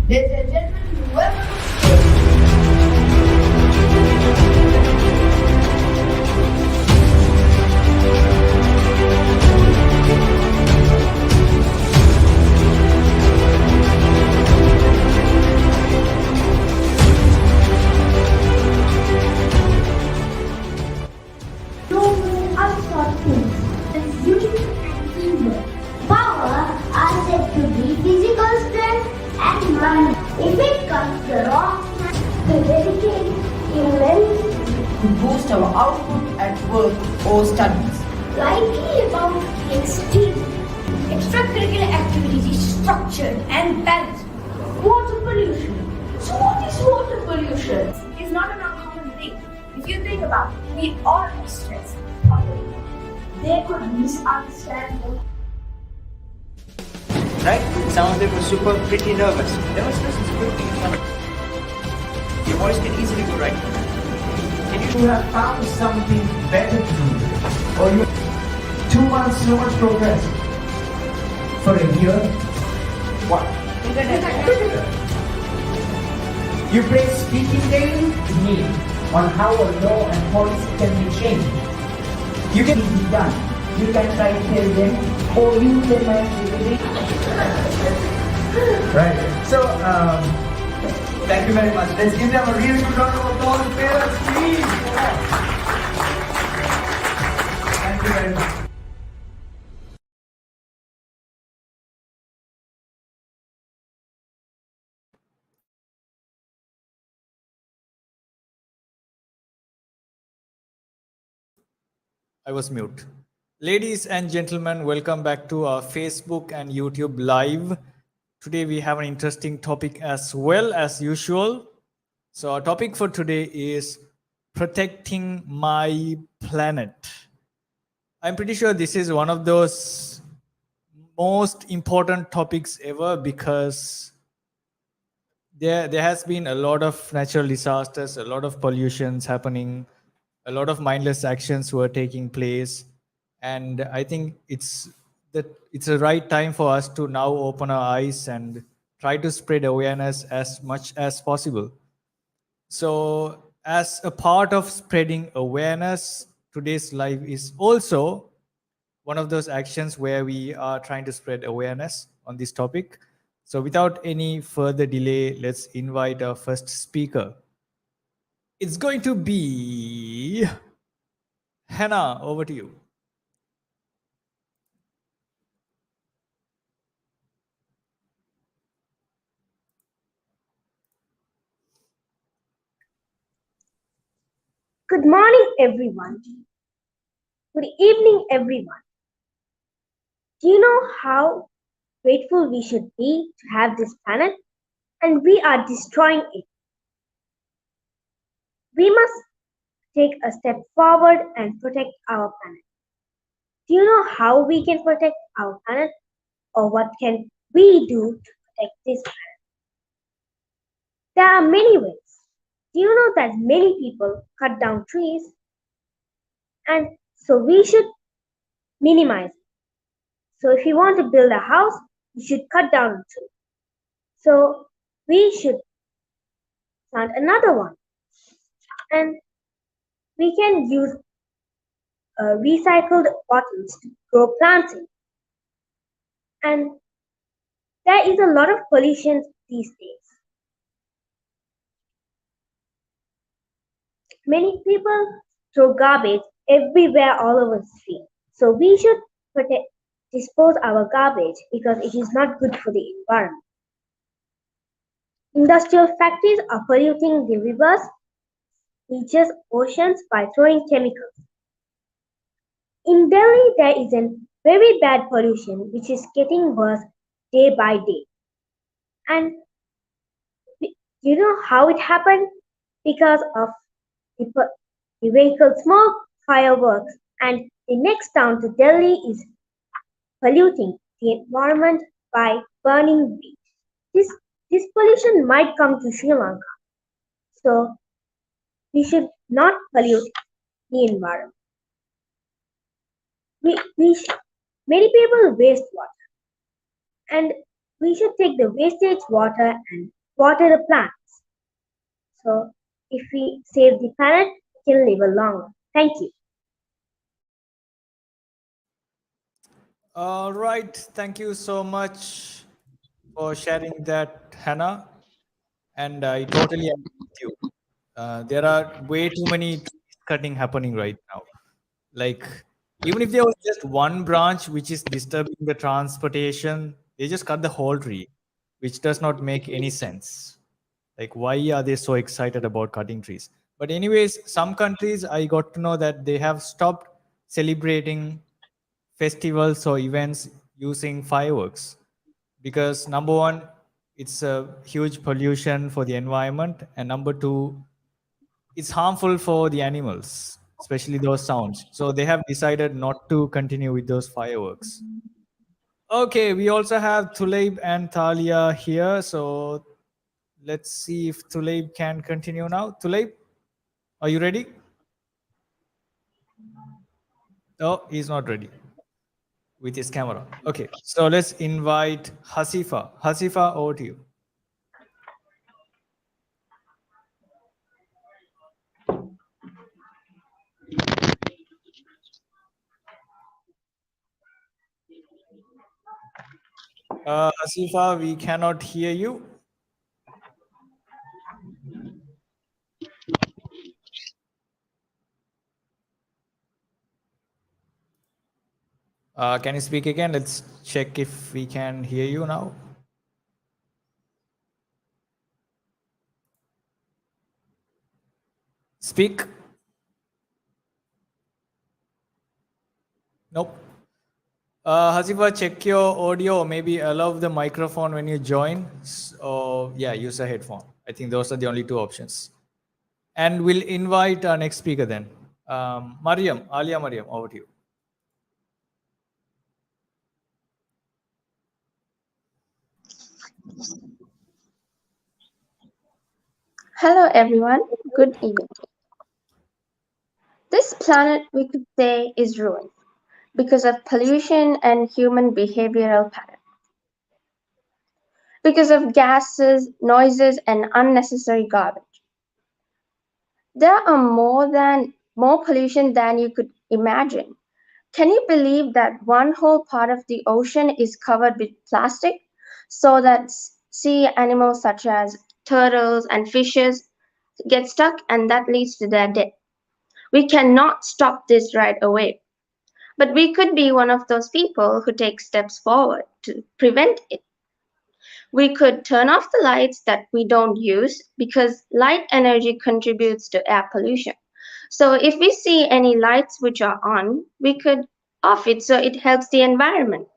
Ladies and gentlemen, welcome to stage. Unshot things. It's unity and teamwork. Power are said to be physical strength and mind. If it comes to the wrong hand, to dedicate immense To boost our output at work or studies. likely about the extreme. Extracurricular activities is structured and balanced. Water pollution. So what is water pollution? It's not an uncommon thing. If you think about it, we all are stressed. They could misunderstand you. Right? Some of them were super pretty nervous. Nervousness is a good thing. Your voice can easily go right. Can you have found something better to do? Or you 2 months, so much progress. For a year, what? You play speaking daily? Me. On how a law and policy can be changed. You can be done. You can try to tell them, or you can Right. So, thank you very much. Let's give them a really good round of applause. Parents, please. Thank you very much. I was mute. Ladies and gentlemen, welcome back to our Facebook and YouTube live. Today we have an interesting topic as well as usual. So our topic for today is protecting my planet. I'm pretty sure this is one of those most important topics ever because there has been a lot of natural disasters, a lot of pollutions happening, a lot of mindless actions were taking place, and I think it's the right time for us to now open our eyes and try to spread awareness as much as possible. So as a part of spreading awareness, today's live is also one of those actions where we are trying to spread awareness on this topic. So without any further delay, let's invite our first speaker. It's going to be Hannah. Over to you. Good morning, everyone. Good evening, everyone. Do you know how grateful we should be to have this planet? And we are destroying it. We must take a step forward and protect our planet. Do you know how we can protect our planet? Or what can we do to protect this planet? There are many ways. Do you know that many people cut down trees? And so we should minimize it. So if you want to build a house, you should cut down a tree. So we should plant another one. And we can use recycled bottles to grow plants in. And there is a lot of pollution these days. Many people throw garbage everywhere all over the street. So we should dispose our garbage because it is not good for the environment. Industrial factories are polluting the rivers, beaches, oceans by throwing chemicals. In Delhi, there is a very bad pollution which is getting worse day by day. And you know how it happened? Because of the vehicle smoke, fireworks, and the next town to Delhi is polluting the environment by burning wheat. This pollution might come to Sri Lanka, so we should not pollute the environment. Many people waste water, and we should take the wastage water and water the plants. So if we save the planet, we can live longer. Thank you. All right. Thank you so much for sharing that, Hannah. And I totally agree with you. There are way too many trees cutting happening right now. Like, even if there was just one branch which is disturbing the transportation, they just cut the whole tree, which does not make any sense. Like, why are they so excited about cutting trees? But, anyways, some countries I got to know that they have stopped celebrating festivals or events using fireworks because number one, it's a huge pollution for the environment, and number two, it's harmful for the animals, especially those sounds. So they have decided not to continue with those fireworks. Okay, we also have Tuleib and Thalia here. So let's see if Tuleib can continue now. Tuleib, are you ready? Oh, he's not ready with his camera. Okay, so let's invite Hasifa. Hasifa, over to you. Hasifa, we cannot hear you. Can you speak again? Let's check if we can hear you now. Speak. Nope. Hasifa, check your audio. Maybe allow the microphone when you join. Or yeah, use a headphone. I think those are the only two options. And we'll invite our next speaker then. Mariam, Alia Mariam, over to you. Hello everyone, good evening. This planet we could say is ruined because of pollution and human behavioral patterns. Because of gases, noises, and unnecessary garbage. There are more pollution than you could imagine. Can you believe that one whole part of the ocean is covered with plastic so that sea animals such as turtles and fishes get stuck and that leads to their death? We cannot stop this right away. But we could be one of those people who take steps forward to prevent it. We could turn off the lights that we don't use because light energy contributes to air pollution. So if we see any lights which are on, we could off it so it helps the environment.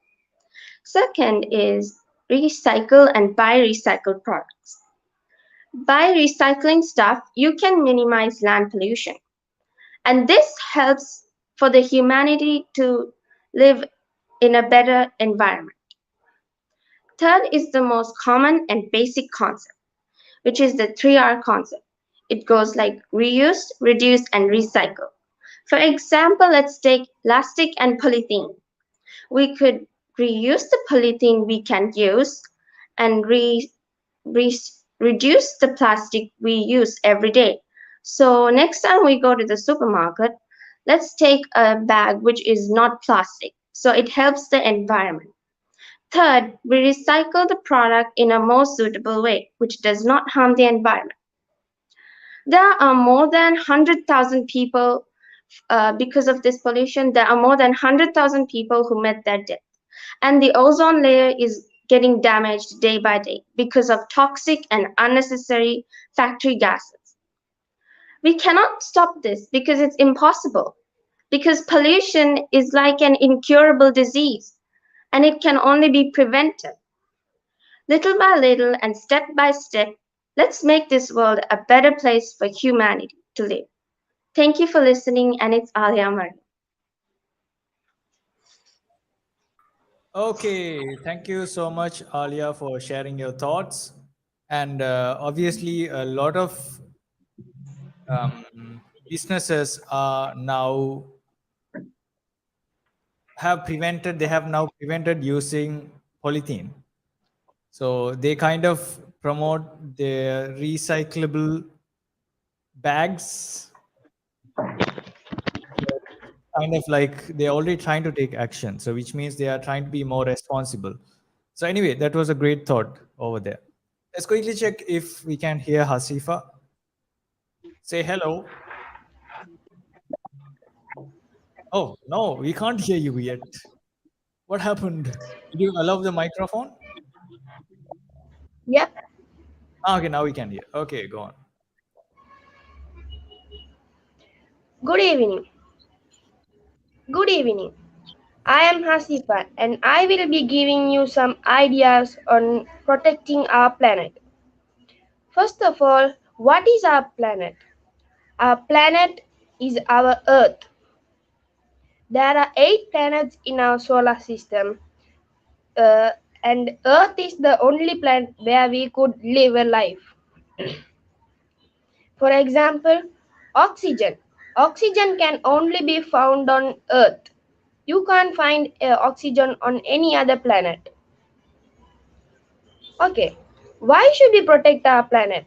Second is recycle and buy recycled products. By recycling stuff, you can minimize land pollution. And this helps for the humanity to live in a better environment. Third is the most common and basic concept, which is the 3R concept. It goes like reuse, reduce, and recycle. For example, let's take plastic and polythene. We could reuse the polythene we can use and reduce the plastic we use every day. So next time we go to the supermarket, let's take a bag which is not plastic. So it helps the environment. Third, we recycle the product in a more suitable way, which does not harm the environment. There are more than 100,000 people, because of this pollution, there are more than 100,000 people who met their death. And the ozone layer is getting damaged day by day because of toxic and unnecessary factory gases. We cannot stop this because it's impossible. Because pollution is like an incurable disease and it can only be prevented. Little by little and step by step, let's make this world a better place for humanity to live. Thank you for listening, and it's Alia Murray. Okay, thank you so much, Alia, for sharing your thoughts. And obviously, a lot of businesses are now they have now prevented using polythene. So they kind of promote their recyclable bags. Kind of like they're already trying to take action. So which means they are trying to be more responsible. So anyway, that was a great thought over there. Let's quickly check if we can hear Hasifa. Say hello. Oh, no, we can't hear you yet. What happened? Did you allow the microphone? Yeah. Okay, now we can hear. Okay, go on. Good evening. Good evening. I am Hasifa and I will be giving you some ideas on protecting our planet. First of all, what is our planet? Our planet is our Earth. There are 8 planets in our solar system, uh, and Earth is the only planet where we could live a life. For example, oxygen. Oxygen can only be found on Earth. You can't find oxygen on any other planet. Okay, why should we protect our planet?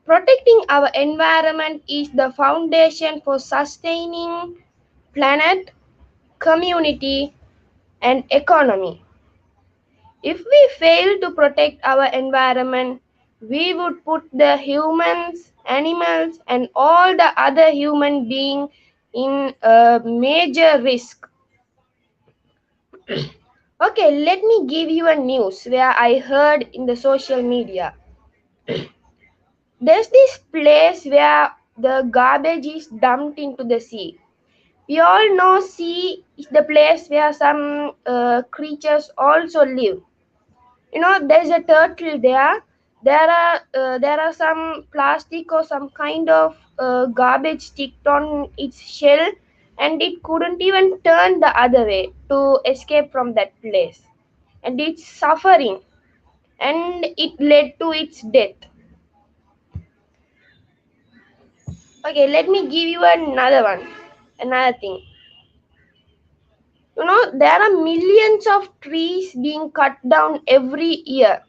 Protecting our environment is the foundation for sustaining planet, community, and economy. If we fail to protect our environment, we would put the humans, animals, and all the other human beings in a major risk. Okay, let me give you a news where I heard in the social media. There's this place where the garbage is dumped into the sea. We all know sea is the place where some creatures also live. There's a turtle there. There are some plastic or some kind of garbage sticked on its shell, and it couldn't even turn the other way to escape from that place, and it's suffering, and it led to its death. Okay, let me give you another thing. There are millions of trees being cut down every year,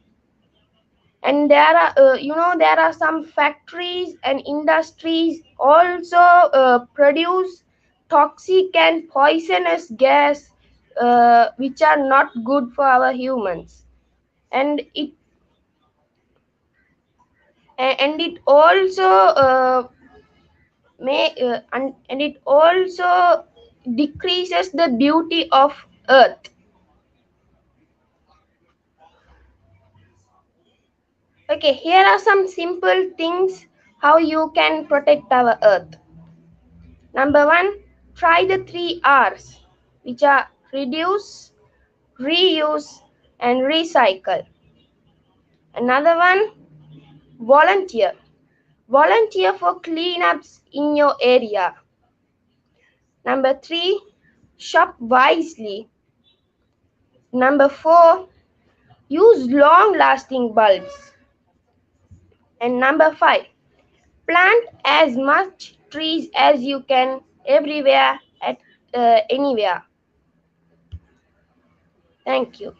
and there are some factories and industries also produce toxic and poisonous gas, which are not good for our humans, and it also and it also decreases the beauty of earth. Okay, here are some simple things how you can protect our earth. Number one, try the 3 R's, which are reduce, reuse, and recycle. Another one, volunteer. Volunteer for cleanups in your area. Number three, shop wisely. Number four, use long lasting bulbs. And number five, plant as much trees as you can everywhere at anywhere. Thank you.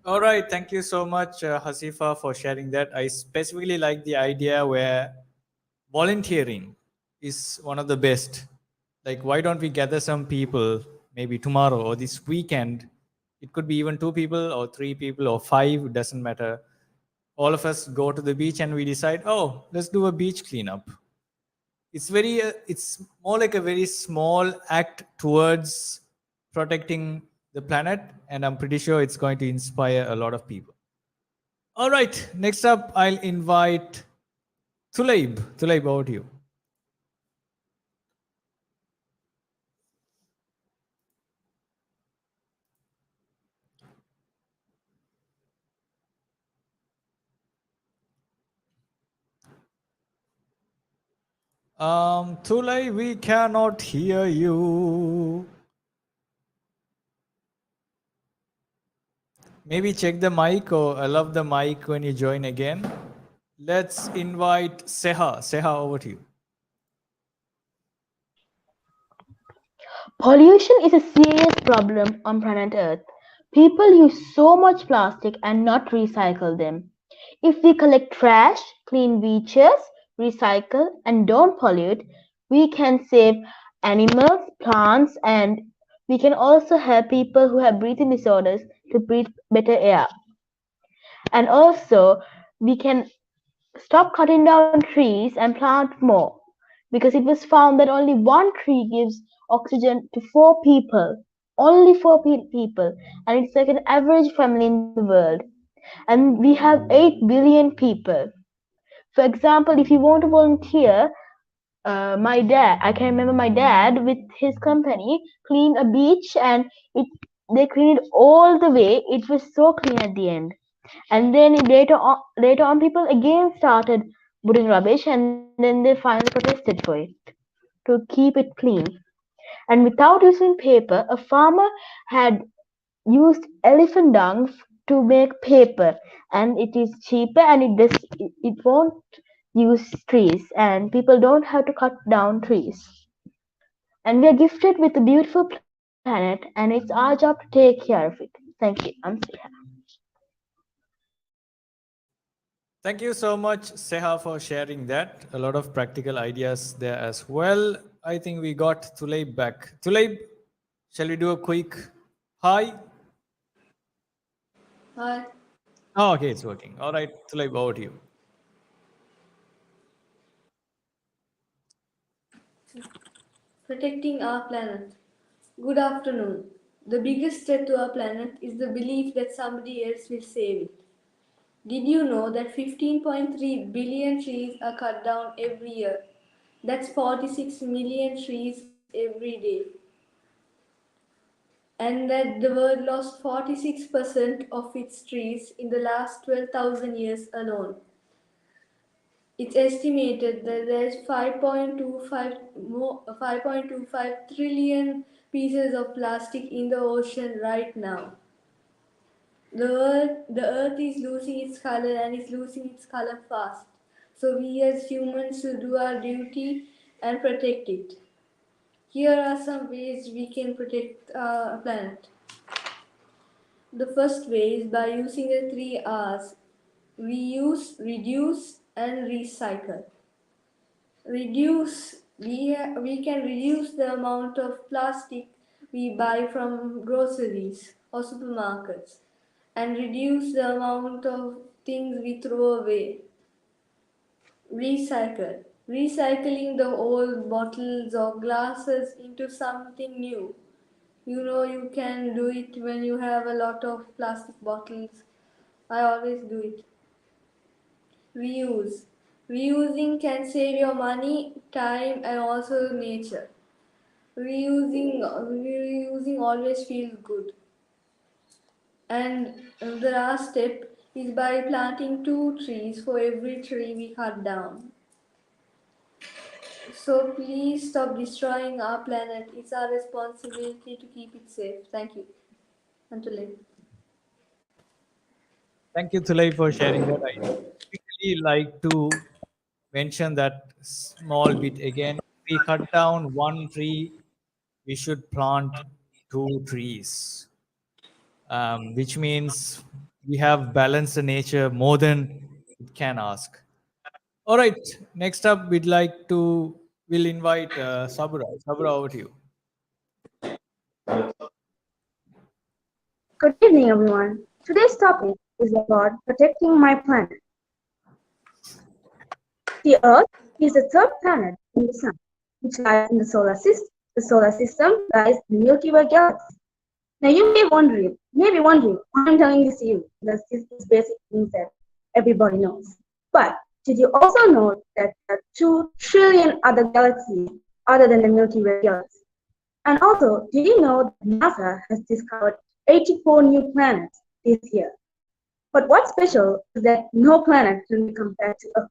All right. Thank you so much, Hasifa, for sharing that. I specifically like the idea where volunteering is one of the best. Like, why don't we gather some people maybe tomorrow or this weekend? It could be even 2 people or 3 people or 5, it doesn't matter. All of us go to the beach and we decide, oh, let's do a beach cleanup. It's more like a very small act towards protecting the planet, and I'm pretty sure it's going to inspire a lot of people. All right, next up, I'll invite Tulaib. Tulaib, over to you. Tulaib, we cannot hear you. Maybe check the mic or allow the mic when you join again. Let's invite Seha. Seha, over to you. Pollution is a serious problem on planet Earth. People use so much plastic and not recycle them. If we collect trash, clean beaches, recycle, and don't pollute, we can save animals, plants, and we can also help people who have breathing disorders to breathe better air. And also, we can stop cutting down trees and plant more because it was found that only one tree gives oxygen to four people. Only four people, and it's like an average family in the world. And we have 8 billion people. For example, if you want to volunteer, my dad, I can remember my dad with his company cleaned a beach and they cleaned it all the way. It was so clean at the end. And then later on, people again started putting rubbish, and then they finally protested for it to keep it clean. And without using paper, a farmer had used elephant dung to make paper, and it is cheaper and it won't use trees, and people don't have to cut down trees. And we are gifted with a beautiful planet, and it's our job to take care of it. Thank you. I'm Siha. Thank you so much, Seha, for sharing that. A lot of practical ideas there as well. I think we got Tuleib back. Tuleib, shall we do a quick hi? Hi. Oh, okay, it's working. All right, Tuleib, over to you. Protecting our planet. Good afternoon. The biggest threat to our planet is the belief that somebody else will save it. Did you know that 15.3 billion trees are cut down every year? That's 46 million trees every day. And that the world lost 46% of its trees in the last 12,000 years alone. It's estimated that there's 5.25 trillion pieces of plastic in the ocean right now. The earth is losing its color and is losing its color fast. So we as humans should do our duty and protect it. Here are some ways we can protect our planet. The first way is by using the 3 R's: reuse, reduce, and recycle. We can reduce the amount of plastic we buy from groceries or supermarkets and reduce the amount of things we throw away. Recycling the old bottles or glasses into something new. You know, you can do it when you have a lot of plastic bottles. I always do it. Reuse. Reusing can save your money, time, and also nature. Reusing always feels good. And the last step is by planting 2 trees for every tree we cut down. So please stop destroying our planet. It's our responsibility to keep it safe. Thank you. Until then. Thank you, Tulay, for sharing that. I typically like to mention that small bit again. We cut down one tree, we should plant 2 trees, which means we have balanced the nature more than it can ask. All right, next up, we'll invite Sabra. Sabra, over to you. Good evening, everyone. Today's topic is about protecting my planet. The Earth is the third planet in the Sun, which lies in the solar system. The solar system lies in the Milky Way galaxy. Now, you may be wondering why I'm telling this to you, because this is basic things that everybody knows. But did you also know that there are 2 trillion other galaxies other than the Milky Way galaxy? And also, did you know that NASA has discovered 84 new planets this year? But what's special is that no planet can be compared to Earth,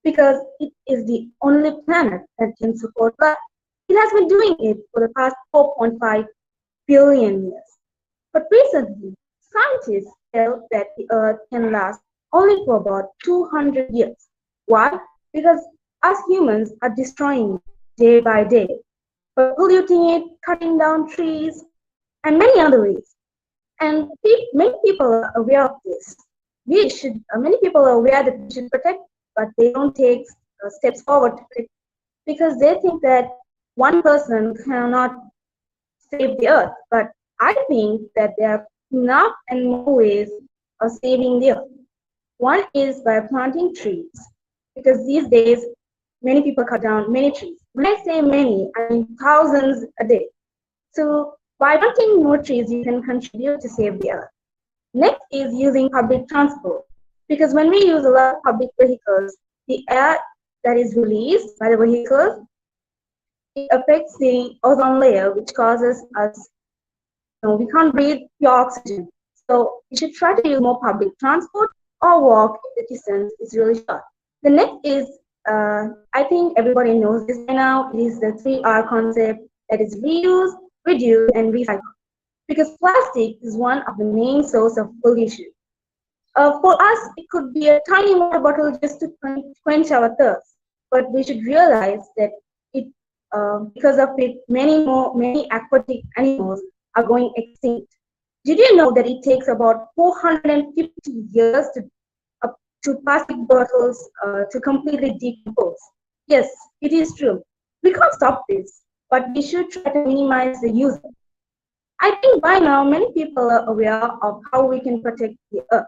because it is the only planet that can support life. It has been doing it for the past 4.5 billion years. But recently, scientists felt that the Earth can last only for about 200 years. Why? Because us humans are destroying it day by day, by polluting it, cutting down trees, and many other ways. And many people are aware of this. Many people are aware that we should protect, but they don't take steps forward to protect because they think that one person cannot save the earth. But I think that there are enough and more ways of saving the earth. One is by planting trees, because these days many people cut down many trees. When I say many, I mean thousands a day. So by planting more trees, you can contribute to save the earth. Next is using public transport, because when we use a lot of public vehicles, the air that is released by the vehicles, it affects the ozone layer, which causes us, we can't breathe pure oxygen. So we should try to use more public transport or walk if the distance is really short. The next is, I think everybody knows this by now, it is the 3R concept, that is reuse, reduce, and recycle. Because plastic is one of the main source of pollution. For us, it could be a tiny water bottle just to quench our thirst, but we should realize that because of it, many aquatic animals are going extinct. Did you know that it takes about 450 years to plastic bottles to completely decompose? Yes, it is true. We can't stop this, but we should try to minimize the use. I think by now many people are aware of how we can protect the earth.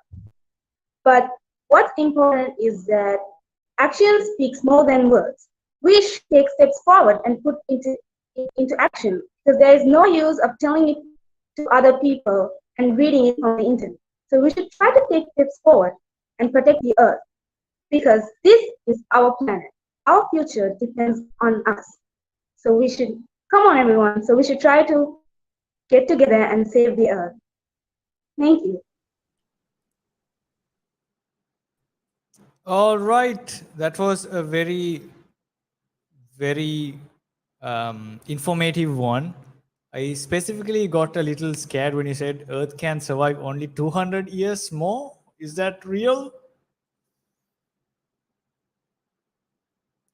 But what's important is that action speaks more than words. We should take steps forward and put into action, because there is no use of telling it to other people and reading it on the internet. So we should try to take steps forward and protect the earth, because this is our planet. Our future depends on us. So we should, come on everyone, so we should try to get together and save the earth. Thank you. All right, that was a very, very informative one. I specifically got a little scared when you said Earth can survive only 200 years more. Is that real?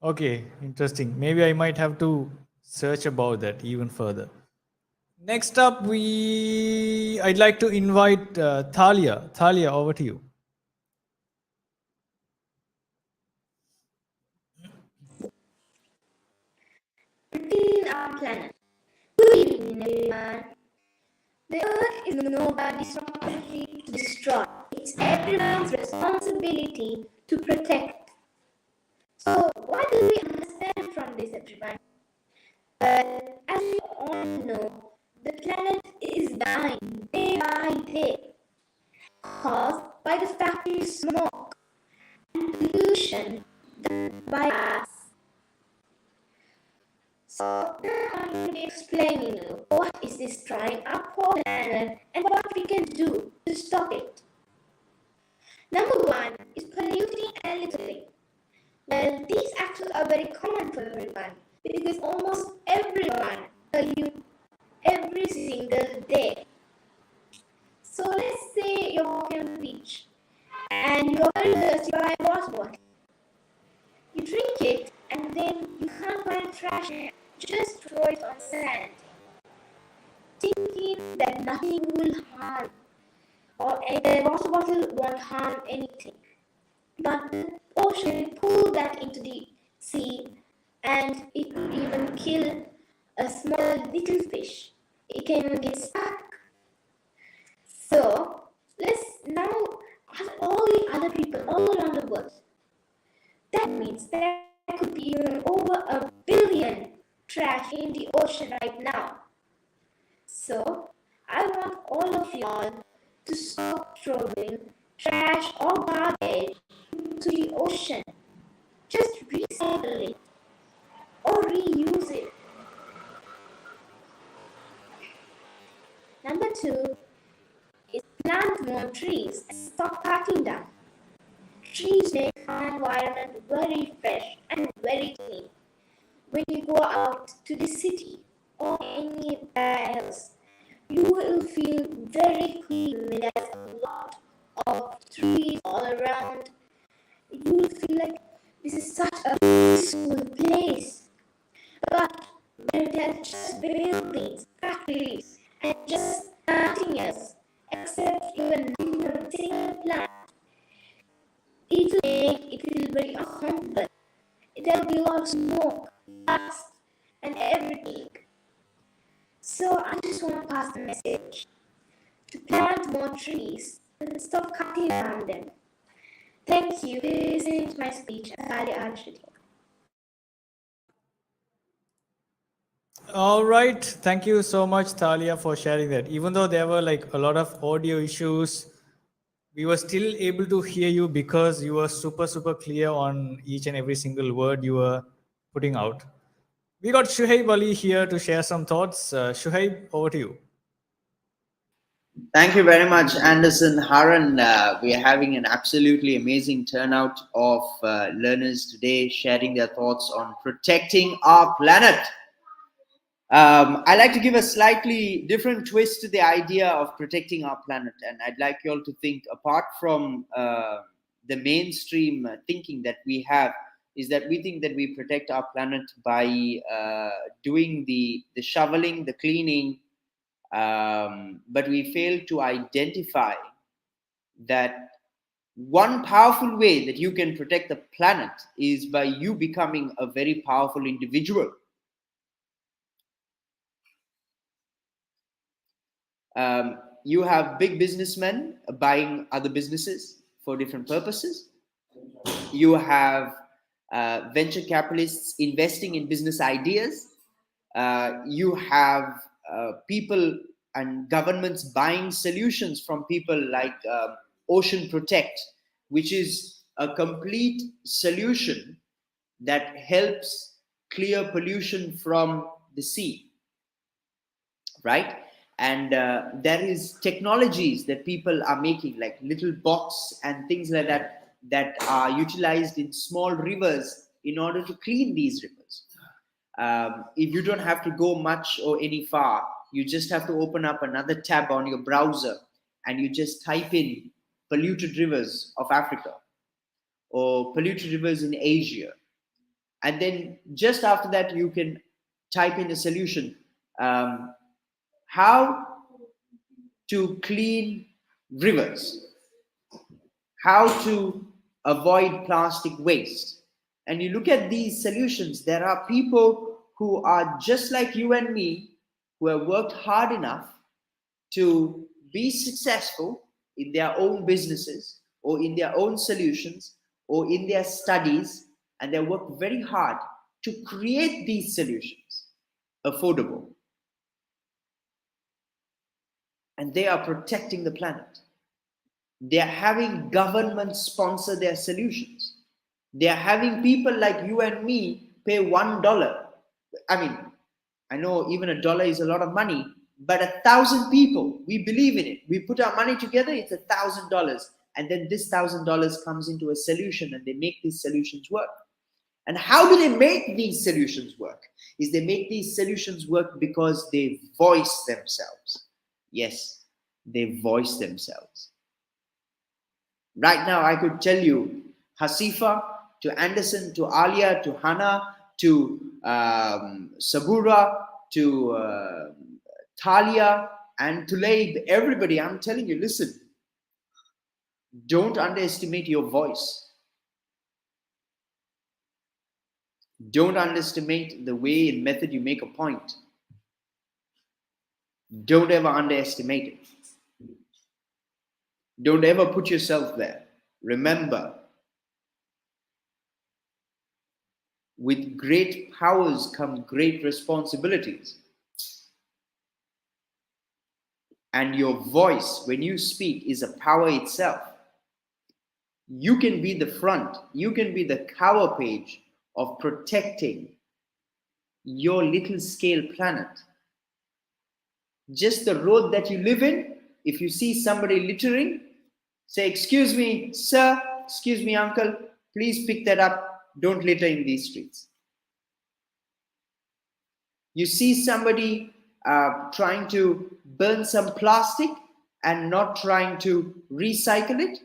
Okay, interesting. Maybe I might have to search about that even further. Next up, I'd like to invite Thalia. Thalia, over to you. Protecting our planet. Good evening, everyone. The earth is nobody's property to destroy. It's everyone's responsibility to protect. So, what do we understand from this, everyone? As we all know, the planet is dying day by day, caused by the factory smoke and pollution done by us. So now I'm going to be explaining you what is destroying our poor planet and what we can do to stop it. Number one is polluting and littering. Well, these actions are very common for everyone because almost everyone pollutes every single day. So let's say you're walking on the beach and you're very thirsty by a water bottle. You drink it and then you can't find trash and just throw it on sand, thinking that nothing will harm or the water bottle won't harm anything. But the ocean pulled that into the sea and it could even kill a small little fish. It can even get stuck. So let's now ask all the other people all around the world. That means there could be even over 1 billion trash in the ocean right now. So I want all of y'all to stop throwing trash or garbage into the ocean. Just recycle it or reuse it. Number 2 is plant more trees and stop cutting them. Trees make our environment very fresh and very clean. When you go out to the city or anywhere else, you will feel very clean when there's a lot of trees all around. You will feel like this is such a peaceful place. But when there are just buildings, factories, and just nothing else, accept even not protecting the planet. It will make it feel very uncomfortable. There will be a lot of smoke, dust, and everything. So I just want to pass the message to plant more trees and stop cutting down them. Thank you for listening to my speech. All right. Thank you so much, Thalia, for sharing that. Even though there were like a lot of audio issues, we were still able to hear you because you were super, super clear on each and every single word you were putting out. We got Shuhaib Ali here to share some thoughts. Shuhaib, over to you. Thank you very much, Anderson Haran. We are having an absolutely amazing turnout of learners today sharing their thoughts on protecting our planet. I like to give a slightly different twist to the idea of protecting our planet, and I'd like you all to think apart from the mainstream thinking that we have. Is that we think that we protect our planet by doing the shoveling, the cleaning, but we fail to identify that one powerful way that you can protect the planet is by you becoming a very powerful individual. You have big businessmen buying other businesses for different purposes. You have venture capitalists investing in business ideas. You have people and governments buying solutions from people like Ocean Protect, which is a complete solution that helps clear pollution from the sea, right? And there is technologies that people are making, like little box and things like that, that are utilized in small rivers in order to clean these rivers. If you don't have to go much or any far, you just have to open up another tab on your browser and you just type in polluted rivers of Africa or polluted rivers in Asia. And then just after that, you can type in a solution. How to clean rivers, how to avoid plastic waste. And you look at these solutions, there are people who are just like you and me, who have worked hard enough to be successful in their own businesses or in their own solutions or in their studies, and they work very hard to create these solutions affordable. And they are protecting the planet. They are having governments sponsor their solutions. They are having people like you and me pay $1. I mean, I know even $1 is a lot of money, but 1,000 people, we believe in it. We put our money together, it's $1,000. And then this $1,000 comes into a solution and they make these solutions work. And how do they make these solutions work? Is they make these solutions work because they voice themselves. Yes, they voice themselves. Right now, I could tell you, Hasifa, to Anderson, to Alia, to Hannah, to Sabura, to Talia, and to Laib, everybody, I'm telling you, listen, don't underestimate your voice. Don't underestimate the way and method you make a point. Don't ever underestimate it. Don't ever put yourself there. Remember, with great powers come great responsibilities. And your voice, when you speak, is a power itself. You can be the front, you can be the cover page of protecting your little scale planet. Just the road that you live in, if you see somebody littering, say, excuse me, sir, excuse me, uncle, please pick that up. Don't litter in these streets. You see somebody trying to burn some plastic and not trying to recycle it,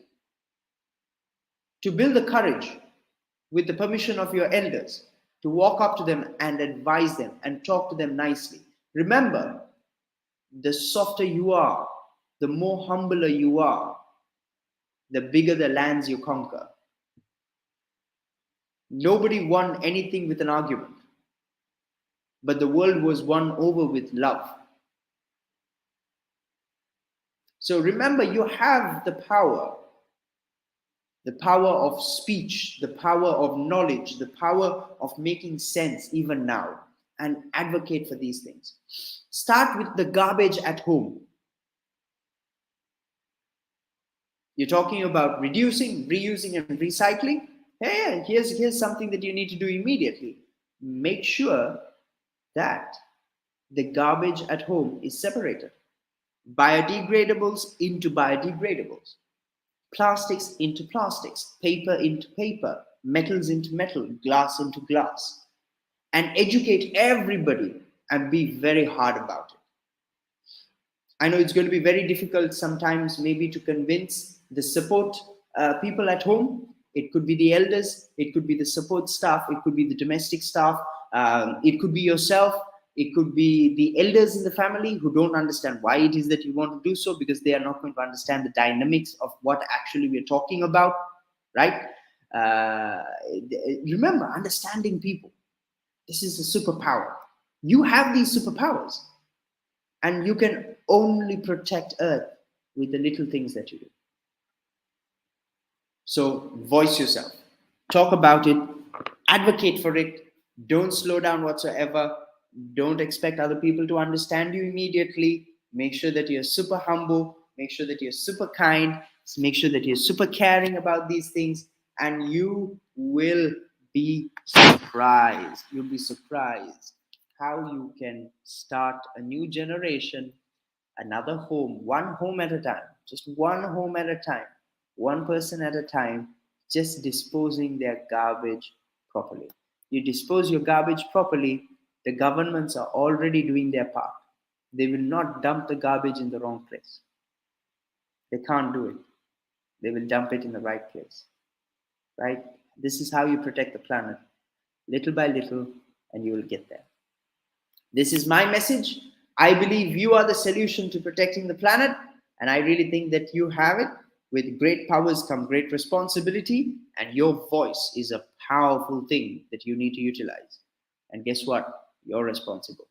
to build the courage with the permission of your elders to walk up to them and advise them and talk to them nicely. Remember, the softer you are, the more humbler you are, the bigger the lands you conquer. Nobody won anything with an argument, but the world was won over with love. So remember, you have the power of speech, the power of knowledge, the power of making sense even now, and advocate for these things. Start with the garbage at home. You're talking about reducing, reusing, and recycling. Hey, here's something that you need to do immediately. Make sure that the garbage at home is separated. Biodegradables into biodegradables. Plastics into plastics, paper into paper, metals into metal, glass into glass. And educate everybody and be very hard about it. I know it's going to be very difficult sometimes, maybe, to convince the support people at home. It could be the elders, it could be the support staff, it could be the domestic staff, it could be yourself, it could be the elders in the family who don't understand why it is that you want to do so, because they are not going to understand the dynamics of what actually we're talking about, right? Remember, understanding people. This is a superpower. You have these superpowers, and you can only protect Earth with the little things that you do. So voice yourself, talk about it, advocate for it, don't slow down whatsoever, don't expect other people to understand you immediately. Make sure that you're super humble, make sure that you're super kind, make sure that you're super caring about these things, and you will be surprised. You'll be surprised how you can start a new generation, another home, one home at a time, just one home at a time, one person at a time, just disposing their garbage properly. You dispose your garbage properly, the governments are already doing their part. They will not dump the garbage in the wrong place. They can't do it. They will dump it in the right place. Right? This is how you protect the planet. Little by little, and you will get there. This is my message. I believe you are the solution to protecting the planet, and I really think that you have it. With great powers come great responsibility, and your voice is a powerful thing that you need to utilize. And guess what? You're responsible.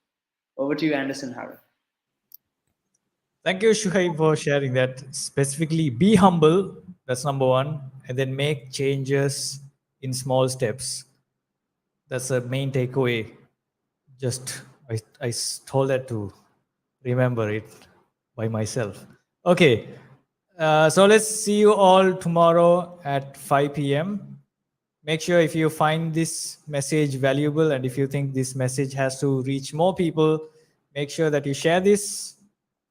Over to you, Anderson Harry. Thank you, Shuhaib, for sharing that. Specifically, be humble. That's number one. And then make changes in small steps. That's the main takeaway. Just, I told that to remember it by myself. Okay. So let's see you all tomorrow at 5 p.m. Make sure if you find this message valuable and if you think this message has to reach more people, make sure that you share this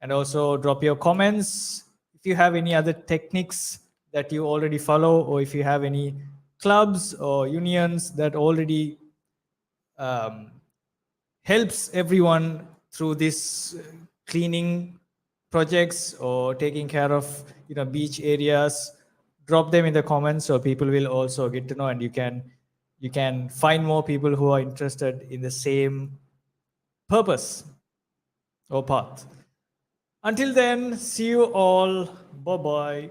and also drop your comments. If you have any other techniques that you already follow, or if you have any clubs or unions that already helps everyone through this cleaning projects or taking care of beach areas, drop them in the comments so people will also get to know, and you can find more people who are interested in the same purpose or path. Until then, see you all. Bye bye.